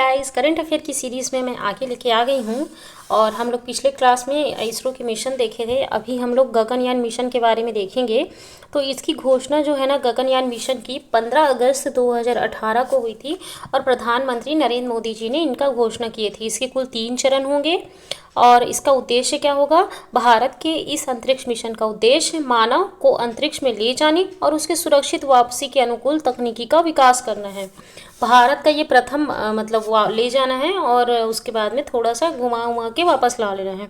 Guys, current affair की series में मैं आगे लेके आ गई हूँ। और हम लोग पिछले क्लास में इसरो के मिशन देखे थे। अभी हम लोग गगनयान मिशन के बारे में देखेंगे। तो इसकी घोषणा जो है ना, गगनयान मिशन की 15 अगस्त 2018 को हुई थी और प्रधानमंत्री नरेंद्र मोदी जी ने इनका घोषणा किए थे। इसके कुल 3 चरण होंगे और इसका उद्देश्य क्या होगा? भारत के इस अंतरिक्ष मिशन का उद्देश्य मानव को अंतरिक्ष में ले जाने और उसके सुरक्षित वापसी के अनुकूल तकनीकी का विकास करना है। भारत का ये प्रथम मतलब ले जाना है और उसके बाद में थोड़ा सा घुमा उमा के वापस ला लेना है।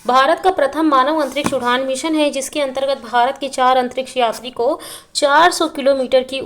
भारत का प्रथम मानव अंतरिक्ष उड़ान मिशन है, जिसके अंतर्गत भारत के 4 अंतरिक्ष यात्री को 400 किलोमीटर की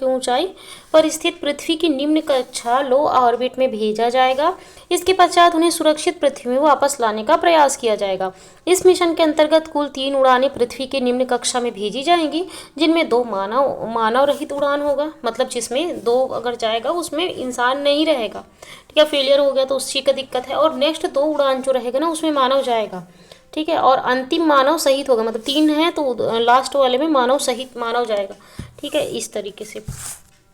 ऊंचाई पर स्थित पृथ्वी की निम्न कक्षा लो ऑर्बिट में भेजा जाएगा। इसके पश्चात उन्हें सुरक्षित पृथ्वी में वापस लाने का प्रयास किया जाएगा। इस मिशन के अंतर्गत कुल 3 उड़ानें पृथ्वी के निम्न कक्षा में भेजी जाएंगी, जिनमें 2 मानव रहित उड़ान होगा, मतलब जिसमें 2 अगर जाएगा उसमें इंसान नहीं रहेगा, ठीक है। फेलियर हो गया तो उस चीज़ का दिक्कत है। और नेक्स्ट 2 उड़ान जो रहेगा ना, उसमें मानव जाएगा, ठीक है। और अंतिम मानव सहित होगा, मतलब 3 है तो लास्ट वाले में मानव सहित मानव जाएगा, ठीक है, इस तरीके से।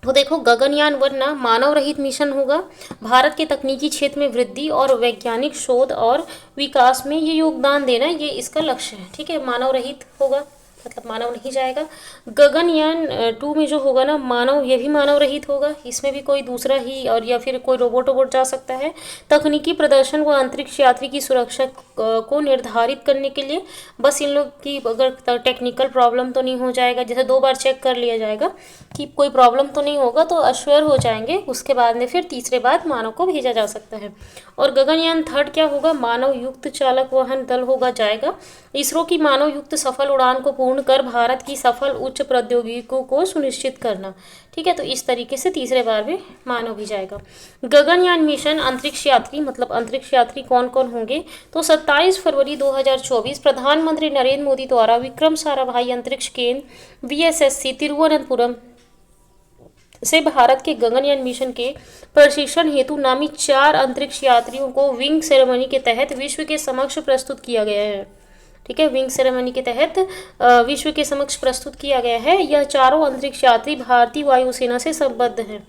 तो देखो, गगनयान 1 ना मानव रहित मिशन होगा। भारत के तकनीकी क्षेत्र में वृद्धि और वैज्ञानिक शोध और विकास में ये योगदान देना, ये इसका लक्ष्य है, ठीक है। मानव रहित होगा, मतलब मानव नहीं जाएगा। गगनयान 2 में जो होगा ना, ये भी मानव रहित होगा। इसमें भी कोई दूसरा ही और या फिर कोई रोबोट जा सकता है। तकनीकी प्रदर्शन व अंतरिक्ष यात्री की सुरक्षा को निर्धारित करने के लिए बस इन लोग की अगर टेक्निकल प्रॉब्लम तो नहीं हो जाएगा, जैसे 2 बार चेक कर लिया जाएगा कि कोई प्रॉब्लम तो नहीं होगा, तो अश्योर हो जाएंगे। उसके बाद में फिर तीसरे बार मानव को भेजा जा सकता है। और गगनयान 3 क्या होगा? मानव युक्त चालक वाहन दल जाएगा। इसरो की मानव युक्त सफल उड़ान को पूर्ण कर भारत की सफल उच्च प्रौद्योगिकियों को सुनिश्चित करना, ठीक है। तो इस तरीके से तीसरे बार में मानव भी जाएगा। गगनयान मिशन अंतरिक्ष यात्री, मतलब अंतरिक्ष यात्री कौन कौन होंगे? तो 27 फरवरी 2024 प्रधानमंत्री नरेंद्र मोदी द्वारा विक्रम साराभाई अंतरिक्ष केंद्र VSSC तिरुवनंतपुरम से भारत के गगनयान मिशन के प्रशिक्षण हेतु नामित 4 अंतरिक्ष यात्रियों को विंग सेरेमनी के तहत विश्व के समक्ष प्रस्तुत किया गया है, ठीक है। विंग सेरेमनी के तहत विश्व के समक्ष प्रस्तुत किया गया है। यह चारों अंतरिक्ष यात्री भारतीय वायुसेना से संबद्ध हैं,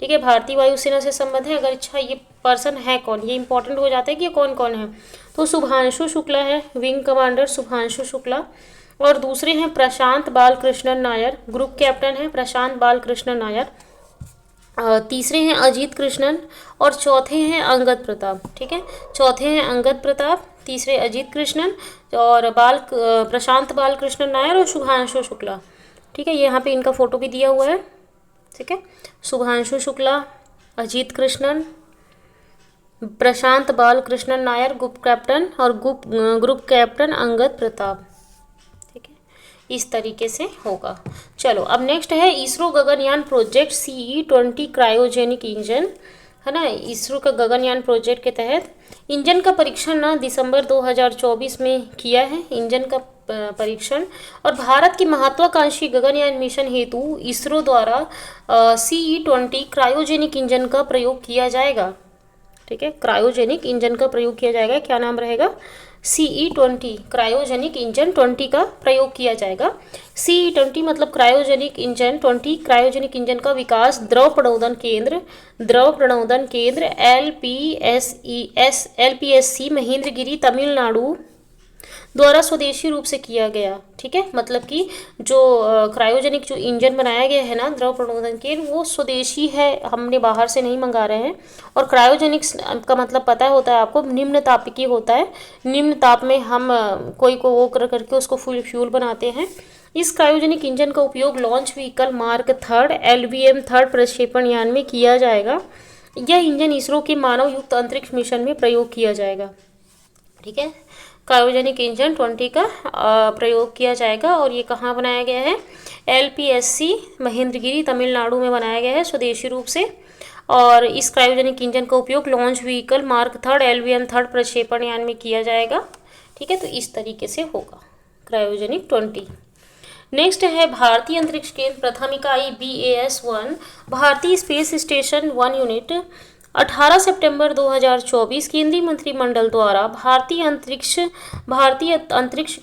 ठीक है। भारतीय वायुसेना से संबद्ध है। अगर अच्छा ये पर्सन है कौन, ये इंपॉर्टेंट हो जाता है कि ये कौन कौन है। तो शुभांशु शुक्ला है, विंग कमांडर शुभांशु शुक्ला। और दूसरे हैं प्रशांत बालकृष्णन नायर, ग्रुप कैप्टन है प्रशांत बालकृष्णन नायर। तीसरे हैं अजीत कृष्णन और चौथे हैं अंगद प्रताप, ठीक है। चौथे हैं अंगद प्रताप, तीसरे अजीत कृष्णन और प्रशांत बालकृष्णन नायर और शुभांशु शुक्ला, ठीक है। यहाँ पे इनका फोटो भी दिया हुआ है, ठीक है। शुभांशु शुक्ला, अजीत कृष्णन, प्रशांत बालकृष्णन नायर ग्रुप कैप्टन और ग्रुप कैप्टन अंगद प्रताप, ठीक है। इस तरीके से होगा। चलो अब नेक्स्ट है ISRO Gaganyaan project CE-20 cryogenic engine, है ना। इसरो का गगनयान प्रोजेक्ट के तहत इंजन का परीक्षण ना दिसंबर 2024 में किया है, इंजन का परीक्षण। और भारत की महत्वाकांक्षी गगनयान मिशन हेतु इसरो द्वारा CE-20 क्रायोजेनिक इंजन का प्रयोग किया जाएगा, ठीक है। क्रायोजेनिक इंजन का प्रयोग किया जाएगा। क्या नाम रहेगा? CE-20 क्रायोजेनिक इंजन 20 का प्रयोग किया जाएगा। CE-20 मतलब क्रायोजेनिक इंजन 20, क्रायोजेनिक इंजन का विकास द्रव प्रणोदन केंद्र LPSC महेंद्रगिरी तमिलनाडु द्वारा स्वदेशी रूप से किया गया, ठीक है। मतलब कि जो क्रायोजेनिक जो इंजन बनाया गया है ना, द्रव प्रणोदन केंद्र, वो स्वदेशी है, हमने बाहर से नहीं मंगा रहे हैं। और क्रायोजेनिक्स का मतलब पता होता है आपको, निम्न तापिकी होता है। निम्न ताप में हम कोई को वो करके उसको फ्यूल बनाते हैं। इस क्रायोजेनिक इंजन का उपयोग लॉन्च व्हीकल मार्क 3 LVM 3 प्रक्षेपण यान में किया जाएगा। यह इंजन इसरो के मानव युक्त अंतरिक्ष मिशन में प्रयोग किया जाएगा, ठीक है। क्रायोजेनिक इंजन 20 का प्रयोग किया जाएगा। और ये कहाँ बनाया गया है? LPSC महेंद्रगिरी तमिलनाडु में बनाया गया है स्वदेशी रूप से। और इस क्रायोजेनिक इंजन का उपयोग लॉन्च व्हीकल मार्क 3 LVM 3 प्रक्षेपण यान में किया जाएगा, ठीक है। तो इस तरीके से होगा क्रायोजेनिक 20। नेक्स्ट है भारतीय अंतरिक्ष केंद्र प्रथम इकाई BAS-1 भारतीय स्पेस स्टेशन 1 यूनिट 18 सितंबर 2024 केंद्रीय मंत्रिमंडल द्वारा भारतीय अंतरिक्ष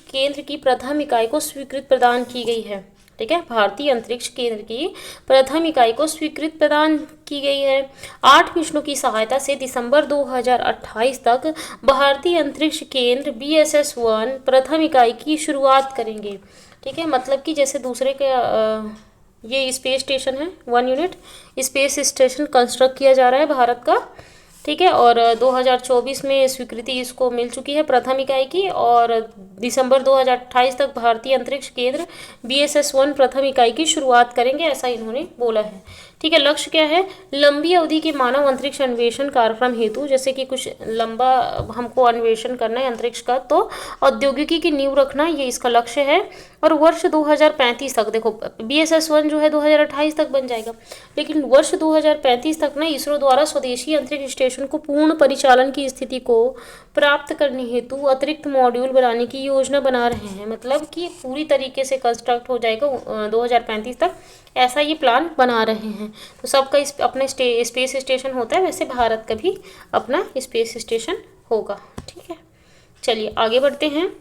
केंद्र की प्रथम इकाई को स्वीकृति प्रदान की गई है, ठीक है। भारतीय अंतरिक्ष केंद्र की प्रथम इकाई को स्वीकृति प्रदान की गई है। 8 मिशनों की सहायता से दिसंबर 2028 तक भारतीय अंतरिक्ष केंद्र BSS-1 प्रथम इकाई की शुरुआत करेंगे। ठीक है, मतलब कि जैसे दूसरे के ये स्पेस स्टेशन है 1 यूनिट स्पेस स्टेशन कंस्ट्रक्ट किया जा रहा है भारत का। ठीक है, और 2024 में स्वीकृति इसको मिल चुकी है प्रथम इकाई की, और दिसंबर 2028 तक भारतीय अंतरिक्ष केंद्र BSS-1 प्रथम इकाई की शुरुआत करेंगे, ऐसा इन्होंने बोला है। ठीक है, लक्ष्य क्या है? लंबी अवधि के मानव अंतरिक्ष अन्वेषण कार्यक्रम हेतु, जैसे कि कुछ लंबा हमको अन्वेषण करना है अंतरिक्ष का, तो औद्योगिकी की नींव रखना ये इसका लक्ष्य है। और वर्ष 2035 तक, देखो BSS-1 जो है 2028 तक बन जाएगा, लेकिन वर्ष 2035 तक ना इसरो द्वारा स्वदेशी अंतरिक्ष स्टेशन को पूर्ण परिचालन की स्थिति को प्राप्त करने हेतु अतिरिक्त मॉड्यूल बनाने की योजना बना रहे हैं। मतलब कि पूरी तरीके से कंस्ट्रक्ट हो जाएगा 2035 तक, ऐसा ये प्लान बना रहे हैं। तो सबका अपने स्पेस स्टेशन होता है, वैसे भारत का भी अपना स्पेस स्टेशन होगा। ठीक है, चलिए आगे बढ़ते हैं।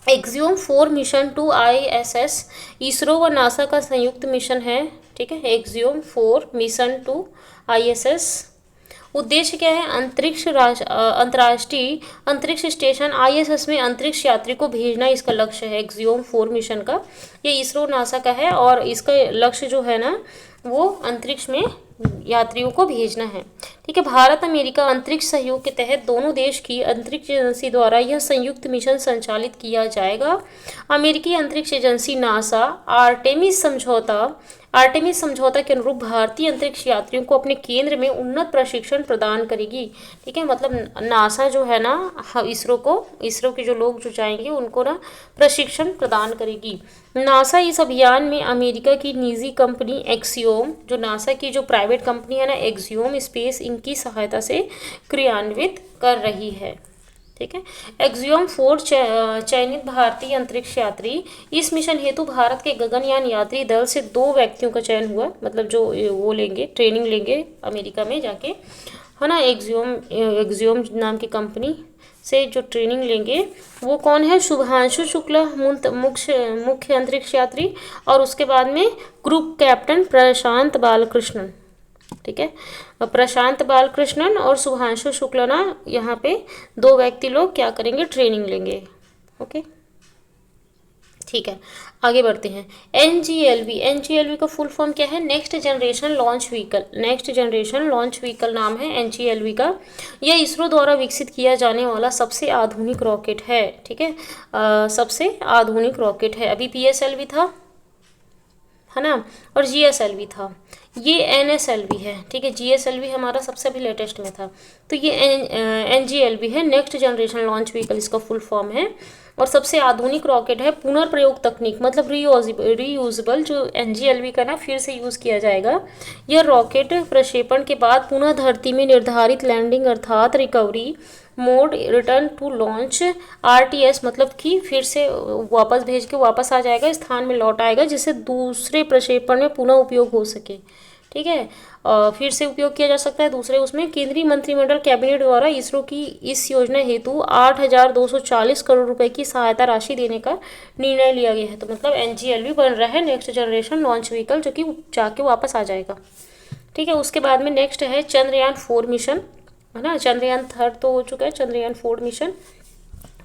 Axiom 4 mission to ISS ISRO व नासा का संयुक्त मिशन है। ठीक है, एक्सियोम 4 मिशन टू ISS। उद्देश्य क्या है? अंतर्राष्ट्रीय अंतरिक्ष स्टेशन ISS में अंतरिक्ष यात्री को भेजना इसका लक्ष्य है। एक्सियोम 4 मिशन का ये इसरो नासा का है, और इसका लक्ष्य जो है ना वो अंतरिक्ष में यात्रियों को भेजना है। ठीक है, भारत अमेरिका अंतरिक्ष सहयोग के तहत दोनों देश की अंतरिक्ष एजेंसी द्वारा यह संयुक्त मिशन संचालित किया जाएगा। अमेरिकी अंतरिक्ष एजेंसी नासा आर्टेमिस समझौता के अनुरूप भारतीय अंतरिक्ष यात्रियों को अपने केंद्र में उन्नत प्रशिक्षण प्रदान करेगी। ठीक है, मतलब नासा जो है ना इसरो के जो लोग जो जाएंगे उनको ना प्रशिक्षण प्रदान करेगी। नासा इस अभियान में अमेरिका की निजी कंपनी एक्सियोम, जो नासा की जो प्राइवेट कंपनी है ना एक्सियोम स्पेस, इनकी सहायता से क्रियान्वित कर रही है। ठीक है, एक्सियोम 4 चयनित भारतीय अंतरिक्ष यात्री। इस मिशन हेतु भारत के गगनयान यात्री दल से 2 व्यक्तियों का चयन हुआ, मतलब जो वो लेंगे ट्रेनिंग लेंगे अमेरिका में जाके, है ना। एक्सियोम नाम की कंपनी से जो ट्रेनिंग लेंगे वो कौन है? शुभांशु शुक्ला मुख्य अंतरिक्ष यात्री, और उसके बाद में ग्रुप कैप्टन प्रशांत बालकृष्णन। ठीक है, प्रशांत बालकृष्णन और शुभांशु शुक्ला ना यहाँ पे 2 व्यक्ति लोग क्या करेंगे? ट्रेनिंग लेंगे। ओके, ठीक है, आगे बढ़ते हैं। NGLV का फुल फॉर्म क्या है? नेक्स्ट जनरेशन लॉन्च व्हीकल नाम है NGLV का। यह इसरो द्वारा विकसित किया जाने वाला सबसे आधुनिक रॉकेट है। ठीक है, सबसे आधुनिक रॉकेट है। अभी PSLV था, है ना, और GSLV था, ये NSLV है। ठीक है, GSLV हमारा सबसे अभी लेटेस्ट में था, तो ये NGLV है, नेक्स्ट जनरेशन लॉन्च व्हीकल इसका फुल फॉर्म है, और सबसे आधुनिक रॉकेट है। पुनर्प्रयोग तकनीक, मतलब रीयूजेबल, जो NGLV का ना फिर से यूज़ किया जाएगा। यह रॉकेट प्रक्षेपण के बाद पुनः धरती में निर्धारित लैंडिंग अर्थात recovery mode, return to launch RTS, मतलब कि फिर से वापस भेज के वापस आ जाएगा, स्थान में लौट आएगा, जिससे दूसरे प्रक्षेपण में पुनः उपयोग हो सके। ठीक है, फिर से उपयोग किया जा सकता है दूसरे उसमें। केंद्रीय मंत्रिमंडल कैबिनेट द्वारा इसरो की इस योजना हेतु 8,240 करोड़ रुपए की सहायता राशि देने का निर्णय लिया गया है। तो मतलब NGLV बन रहा है नेक्स्ट जनरेशन लॉन्च व्हीकल, जो कि जाके वापस आ जाएगा। ठीक है, उसके बाद में नेक्स्ट है चंद्रयान 4 मिशन, है ना। चंद्रयान 3 तो हो चुका है, चंद्रयान 4 मिशन।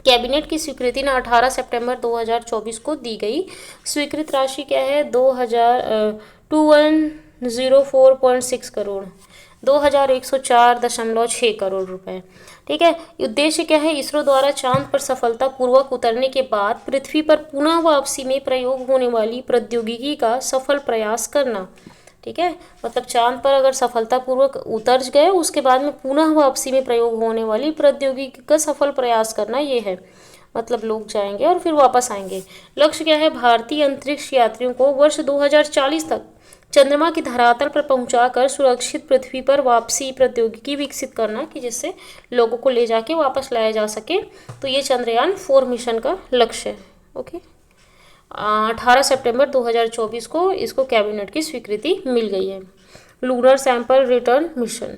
कैबिनेट की स्वीकृति ना 18 सितंबर 2024 को दी गई। स्वीकृत राशि क्या है? 2104.6 करोड़, 2104.6 करोड़ रुपए। ठीक है, उद्देश्य क्या है? इसरो द्वारा चांद पर सफलतापूर्वक उतरने के बाद पृथ्वी पर पुनः वापसी में प्रयोग होने वाली प्रौद्योगिकी का सफल प्रयास करना। ठीक है, मतलब चांद पर अगर सफलतापूर्वक उतर गए, उसके बाद में पुनः वापसी में प्रयोग होने वाली प्रौद्योगिकी का सफल प्रयास करना, ये है। मतलब लोग जाएंगे और फिर वापस आएंगे। लक्ष्य क्या है? भारतीय अंतरिक्ष यात्रियों को वर्ष 2040 तक चंद्रमा की धरातल पर पहुंचाकर सुरक्षित पृथ्वी पर वापसी प्रौद्योगिकी विकसित करना, कि जिससे लोगों को ले जाके वापस लाया जा सके। तो ये चंद्रयान 4 मिशन का लक्ष्य है। ओके, 18 सितंबर 2024 को इसको कैबिनेट की स्वीकृति मिल गई है। Lunar sample return mission.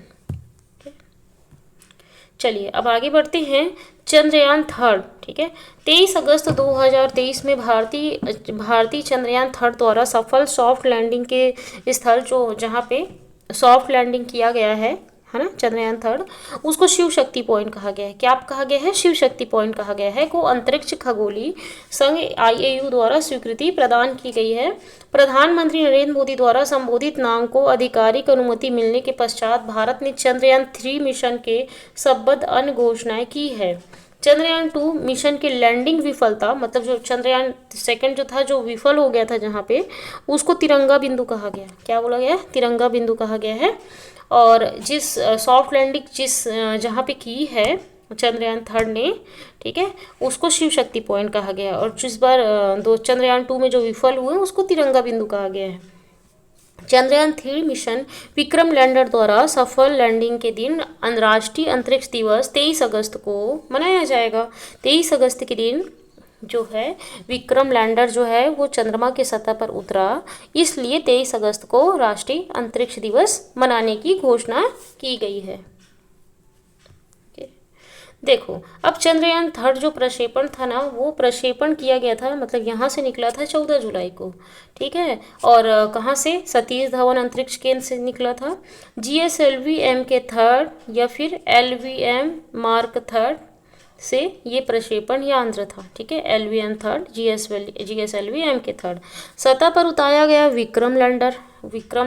चलिए अब आगे बढ़ते हैं। चंद्रयान थर्ड, ठीक है, 23 अगस्त 2023 में भारतीय चंद्रयान थर्ड द्वारा सफल सॉफ्ट लैंडिंग के स्थल जो जहाँ पे सॉफ्ट लैंडिंग किया गया है ना, चंद्रयान थर्ड, उसको शिव शक्ति पॉइंट कहा गया है। क्या कहा गया है? शिव शक्ति पॉइंट कहा गया है, को अंतरिक्ष खगोलीय संघ IAU द्वारा स्वीकृति प्रदान की गई है। प्रधानमंत्री नरेंद्र मोदी द्वारा संबोधित नाम को आधिकारिक अनुमति मिलने के पश्चात भारत ने चंद्रयान 3 मिशन के संबद्ध अन्य घोषणाएं की है। चंद्रयान 2 मिशन की लैंडिंग विफलता, मतलब जो चंद्रयान सेकंड जो था, जो विफल हो गया था जहाँ पे, उसको तिरंगा बिंदु कहा गया। क्या बोला गया? तिरंगा बिंदु कहा गया है। और जिस सॉफ्ट लैंडिंग जहाँ पे की है चंद्रयान थर्ड ने, ठीक है, उसको शिव शक्ति पॉइंट कहा गया है। और जिस बार चंद्रयान 2 में जो विफल हुए उसको तिरंगा बिंदु कहा गया है। चंद्रयान 3 मिशन विक्रम लैंडर द्वारा सफल लैंडिंग के दिन अंतर्राष्ट्रीय अंतरिक्ष दिवस 23 अगस्त को मनाया जाएगा। 23 अगस्त के दिन जो है विक्रम लैंडर जो है वो चंद्रमा के सतह पर उतरा, इसलिए 23 अगस्त को राष्ट्रीय अंतरिक्ष दिवस मनाने की घोषणा की गई है। देखो अब चंद्रयान थर्ड जो प्रक्षेपण था ना, वो प्रक्षेपण किया गया था, मतलब यहाँ से निकला था 14 जुलाई को, ठीक है। और कहाँ से? सतीश धवन अंतरिक्ष केंद्र से निकला था। GSLV MK थर्ड या फिर LVM मार्क थर्ड से ये प्रक्षेपण यंत्र था, ठीक है। LVM third, GSLV MK third. सतह पर उतारा गया विक्रम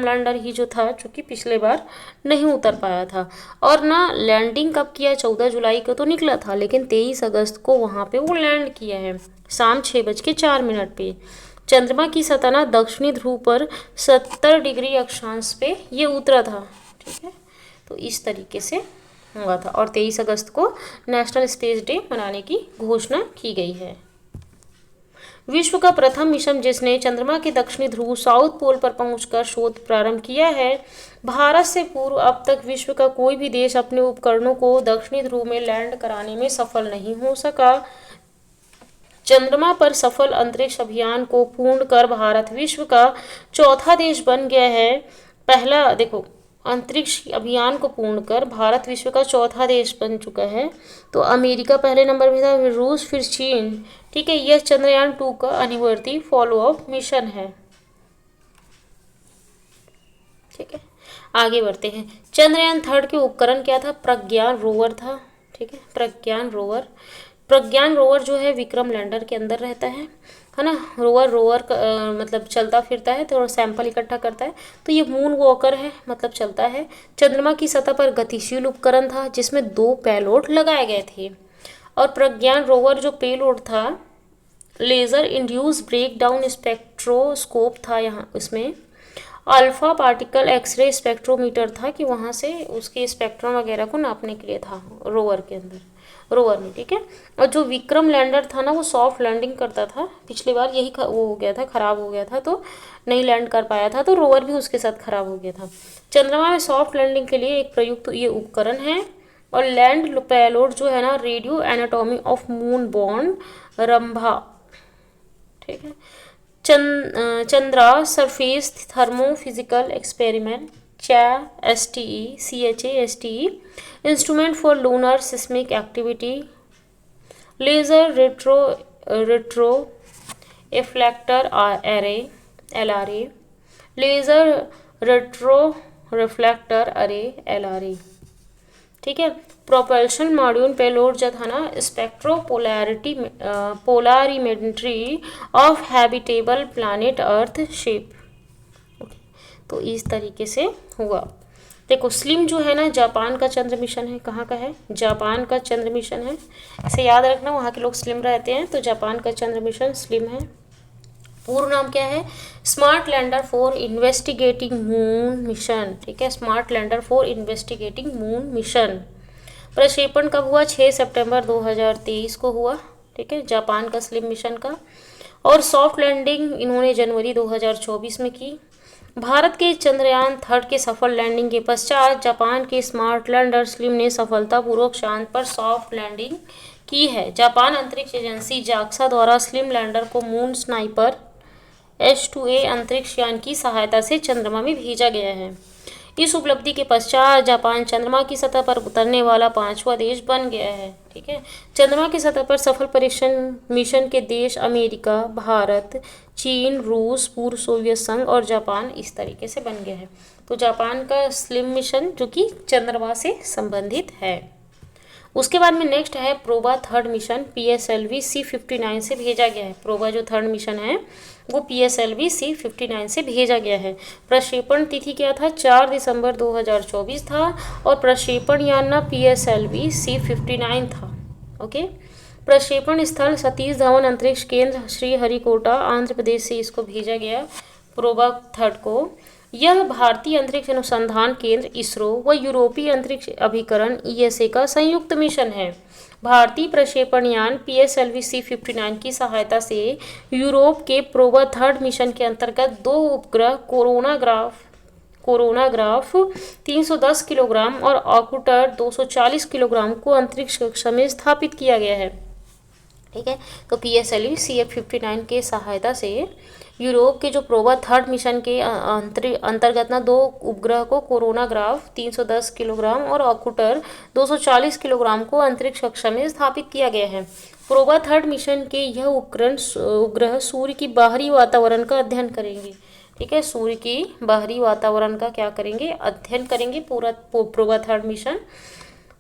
लैंडर ही जो था, जो कि पिछले बार नहीं उतर पाया था। और ना लैंडिंग कब किया? 14 जुलाई को तो निकला था, लेकिन 23 अगस्त को वहाँ पे वो लैंड किया है शाम 6:04 पे। चंद्रमा की सतह ना दक्षिणी ध्रुव पर 70 डिग्री अक्षांश पे ये उतरा था, ठीक है। तो इस तरीके से हुआ था और 23 अगस्त को नेशनल स्पेस डे मनाने की घोषणा की गई है। विश्व का प्रथम मिशन जिसने चंद्रमा के दक्षिणी ध्रुव साउथ पोल पर पहुंचकर शोध प्रारंभ किया है। भारत से पूर्व अब तक विश्व का कोई भी देश अपने उपकरणों को दक्षिणी ध्रुव में लैंड कराने में सफल नहीं हो सका। चंद्रमा पर सफल अंतरिक्ष अभियान को पूर्ण कर भारत विश्व का चौथा देश बन गया है। पहला देखो, अंतरिक्ष अभियान को पूर्ण कर भारत विश्व का चौथा देश बन चुका है। तो अमेरिका पहले नंबर पे था, फिर रूस, फिर चीन, ठीक है। यह चंद्रयान 2 का अनिवर्ती फॉलोअप मिशन है, ठीक है। आगे बढ़ते हैं। चंद्रयान थर्ड के उपकरण क्या था? प्रज्ञान रोवर था, ठीक है। प्रज्ञान रोवर जो है विक्रम लैंडर के अंदर रहता है ना। रोवर मतलब चलता फिरता है, तो सैंपल इकट्ठा करता है। तो ये मून वॉकर है, मतलब चलता है। चंद्रमा की सतह पर गतिशील उपकरण था जिसमें 2 पेलोड लगाए गए थे। और प्रज्ञान रोवर जो पेलोड था, लेजर इंड्यूस ब्रेकडाउन स्पेक्ट्रोस्कोप था, यहाँ इसमें अल्फा पार्टिकल एक्सरे स्पेक्ट्रोमीटर था कि वहाँ से उसके स्पेक्ट्रम वगैरह को नापने के लिए था रोवर में, ठीक है। और जो विक्रम लैंडर था ना, वो सॉफ्ट लैंडिंग करता था। पिछली बार यही वो हो गया था, खराब हो गया था, तो नहीं लैंड कर पाया था, तो रोवर भी उसके साथ खराब हो गया था। चंद्रमा में सॉफ्ट लैंडिंग के लिए एक प्रयुक्त ये उपकरण है। और लैंड पेलोड जो है ना, radio anatomy of moon bound Rambha, ठीक है। Chandra surface thermophysical experiment CHASTE instrument for lunar seismic activity, laser retro reflector array LRA, laser retro reflector array LRA, ठीक है। प्रोपल्शन मॉड्यूल पेलोड जो था ना, spectro polarimetry of habitable planet earth shape. तो इस तरीके से हुआ। देखो स्लिम जो है ना, जापान का चंद्र मिशन है। कहाँ का है? जापान का चंद्र मिशन है, इसे याद रखना, वहाँ के लोग स्लिम रहते हैं। तो जापान का चंद्र मिशन स्लिम है। पूर्ण नाम क्या है? Smart lander for investigating moon mission, ठीक है। Smart lander for investigating moon mission. प्रक्षेपण कब हुआ? 6 सितंबर 2023 को हुआ, ठीक है, जापान का स्लिम मिशन का। और सॉफ्ट लैंडिंग इन्होंने जनवरी 2024 में की। भारत के चंद्रयान थर्ड के सफल लैंडिंग के पश्चात जापान के स्मार्ट लैंडर स्लिम ने सफलतापूर्वक चांद पर सॉफ्ट लैंडिंग की है। जापान अंतरिक्ष एजेंसी जाक्सा द्वारा स्लिम लैंडर को मून स्नाइपर H2A अंतरिक्ष यान की सहायता से चंद्रमा में भेजा गया है। इस उपलब्धि के पश्चात जापान चंद्रमा की सतह पर उतरने वाला 5वां देश बन गया है। ठीक है, चंद्रमा की सतह पर सफल परीक्षण मिशन के देश अमेरिका, भारत, चीन, रूस, पूर्व सोवियत संघ और जापान इस तरीके से बन गया है। तो जापान का स्लिम मिशन जो कि चंद्रमा से संबंधित है। उसके बाद में नेक्स्ट है PROBA third mission, PSLV C-59 से भेजा गया है। प्रोबा जो थर्ड मिशन है वो PSLV C-59 से भेजा गया है। प्रक्षेपण तिथि क्या था, 4 दिसंबर 2024 था और प्रक्षेपण यान ना PSLV C-59 था। ओके, प्रक्षेपण स्थल सतीश धवन अंतरिक्ष केंद्र श्रीहरिकोटा आंध्र प्रदेश से इसको भेजा गया प्रोबा थर्ड को। यह भारतीय अंतरिक्ष अनुसंधान केंद्र इसरो व यूरोपीय अंतरिक्ष अभिकरण ESA का संयुक्त मिशन है। भारतीय प्रक्षेपण यान PSLV C-59 की सहायता से यूरोप के प्रोबा थर्ड मिशन के अंतर्गत 2 उपग्रह कोरोनाग्राफ 310 किलोग्राम और ऑर्बिटर 240 किलोग्राम को अंतरिक्ष कक्षा में स्थापित किया गया है। ठीक है, तो PSLV C-59 के सहायता से यूरोप के जो प्रोबा थर्ड मिशन के अंतर्गत ना 2 उपग्रह को कोरोनाग्राफ 310 किलोग्राम और ऑर्बिटर 240 किलोग्राम को अंतरिक्ष कक्षा में स्थापित किया गया है। प्रोबा थर्ड मिशन के यह उपग्रह सूर्य की बाहरी वातावरण का अध्ययन करेंगे। ठीक है, सूर्य की बाहरी वातावरण का क्या करेंगे, अध्ययन करेंगे पूरा PROBA third mission.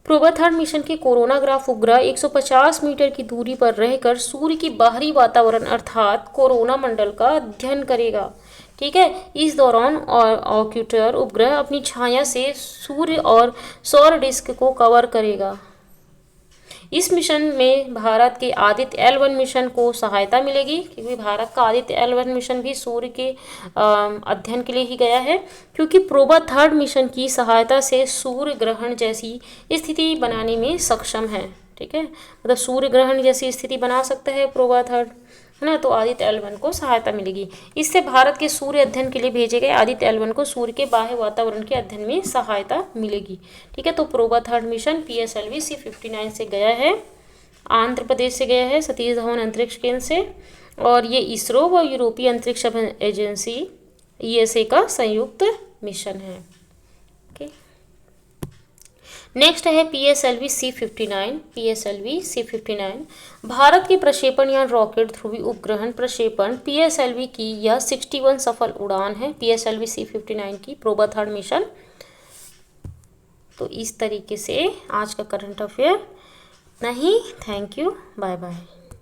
PROBA third mission के कोरोनाग्राफ उपग्रह 150 मीटर की दूरी पर रहकर सूर्य की बाहरी वातावरण अर्थात कोरोना मंडल का अध्ययन करेगा। ठीक है, इस दौरान ऑर्बिटर उपग्रह अपनी छाया से सूर्य और सौर डिस्क को कवर करेगा। इस मिशन में भारत के आदित्य L1 मिशन को सहायता मिलेगी, क्योंकि भारत का आदित्य L1 मिशन भी सूर्य के अध्ययन के लिए ही गया है, क्योंकि प्रोबा थर्ड मिशन की सहायता से सूर्य ग्रहण जैसी स्थिति बनाने में सक्षम है। ठीक है, मतलब सूर्य ग्रहण जैसी स्थिति बना सकता है प्रोबा थर्ड, है ना, तो आदित्य L1 को सहायता मिलेगी। इससे भारत के सूर्य अध्ययन के लिए भेजे गए आदित्य L1 को सूर्य के बाह्य वातावरण के अध्ययन में सहायता मिलेगी। ठीक है, तो PROBA third mission PSLV C-59 से गया है, आंध्र प्रदेश से गया है, सतीश धवन अंतरिक्ष केंद्र से, और ये इसरो व यूरोपीय अंतरिक्ष एजेंसी ESA का संयुक्त मिशन है। नेक्स्ट है PSLV C-59 भारत के प्रक्षेपण यान रॉकेट ध्रुवी उपग्रहण प्रक्षेपण PSLV की यह 61 सफल उड़ान है, PSLV C-59 की प्रोबा थर्ड मिशन। तो इस तरीके से आज का करंट अफेयर नहीं, थैंक यू, बाय बाय।